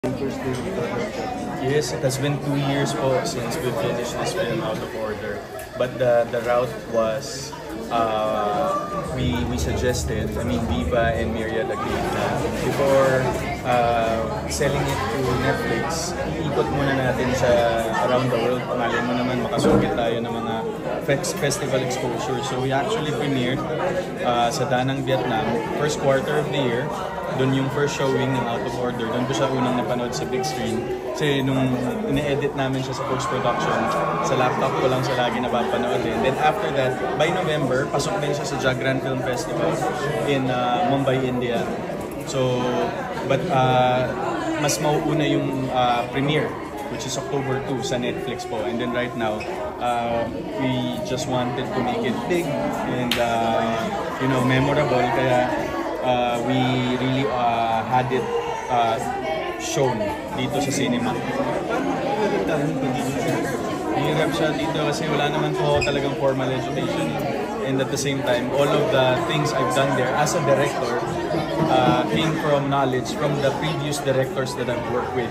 First day of production. Yes, it has been 2 years since we finished this film, Out of Order. But the route was, we suggested, Viva and Myriad agreed na before selling it to Netflix, ikot muna natin siya around the world. Pangalan mo naman, makasugit tayo ng mga festival exposure. So we actually premiered sa Da Nang, Vietnam, first quarter of the year. Doon yung first showing ng Out of Order. Doon ko siya unang napanood sa big screen. Kasi nung ine-edit namin siya sa post-production, sa laptop ko lang siya lagi napapanood. And then after that, by November, pasok din siya sa Jagran Film Festival in Mumbai, India. So, but mas mauuna yung premiere, which is October 2 sa Netflix po. And then right now, we just wanted to make it big and memorable. Kaya we really had it shown dito sa cinema. Hirap siya dito kasi wala naman po talagang formal education. And at the same time, all of the things I've done there as a director came from knowledge from the previous directors that I've worked with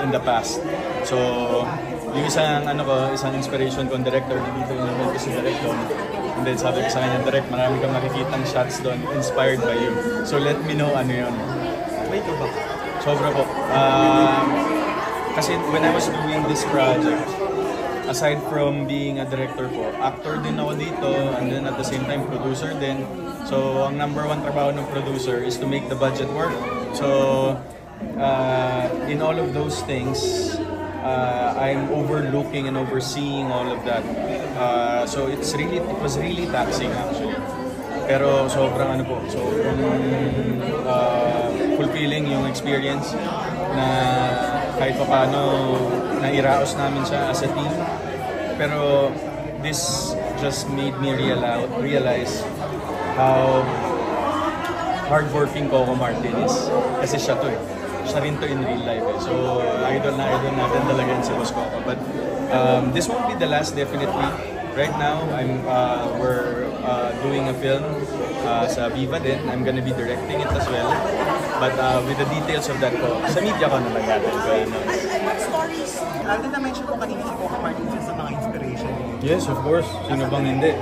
in the past. So, yung isang inspiration kong director dito yung si director. And then sabi ko sa kanya, direct, marami kang makikitang shots doon inspired by you. So let me know ano yun. Wait ka ba? Sobra po. Kasi when I was doing this project, aside from being a director po, actor din ako dito, and then at the same time, producer din. So ang number one trabaho ng producer is to make the budget work. So in all of those things, I'm overlooking and overseeing all of that. So it was really taxing actually. Pero sobrang fulfilling yung experience na kahit paano nairaos namin siya as a team. Pero this just made me realize how hardworking Coco Martin is. Kasi siya to eh. Siya rin to in real life eh. So, idol natin talaga yun si Boss Coco. But this won't be the last, definitely. Right now, we're doing a film sa Viva din. I'm gonna be directing it as well. But with the details of that po, sa media ko na lang natin. What stories? Alden, na-mention ko kanina si Coco Martin sa mga inspiration. Yes, of course. Sino bang hindi?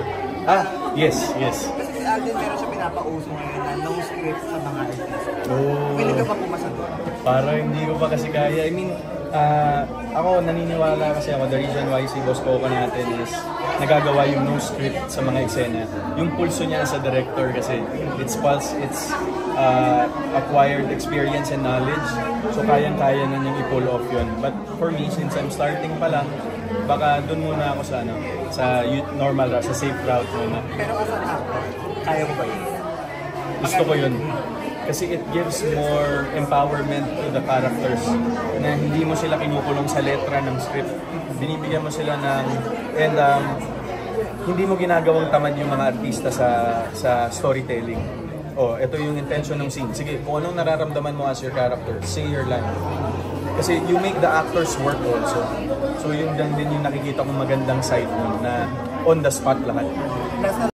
Yes. Kasi si Alden meron siya pinapauso ngayon na no script sa mga artista. Oh. Willing ka ba pumasa doon? Parang hindi ko pa kasi kaya. Ako naniniwala kasi ako, the reason why si Boss Coco natin is nagagawa yung no script sa mga eksena. Yung pulso niya sa director kasi it's acquired experience and knowledge. So kayang-kaya na niyang i-pull off yun. But for me, since I'm starting pa lang, baka dun muna ako sa normal route, sa safe route muna. Pero as an actor, kaya mo ba yun? Gusto ko yun. Kasi it gives more empowerment to the characters na hindi mo sila kinukulong sa letra ng script. Binibigyan mo sila hindi mo ginagawang tamad yung mga artista sa storytelling. Ito yung intention ng scene. Sige, kung anong nararamdaman mo as your character, say your line. Kasi you make the actors work also. So yun din yung nakikita kong magandang side mo na on the spot lahat.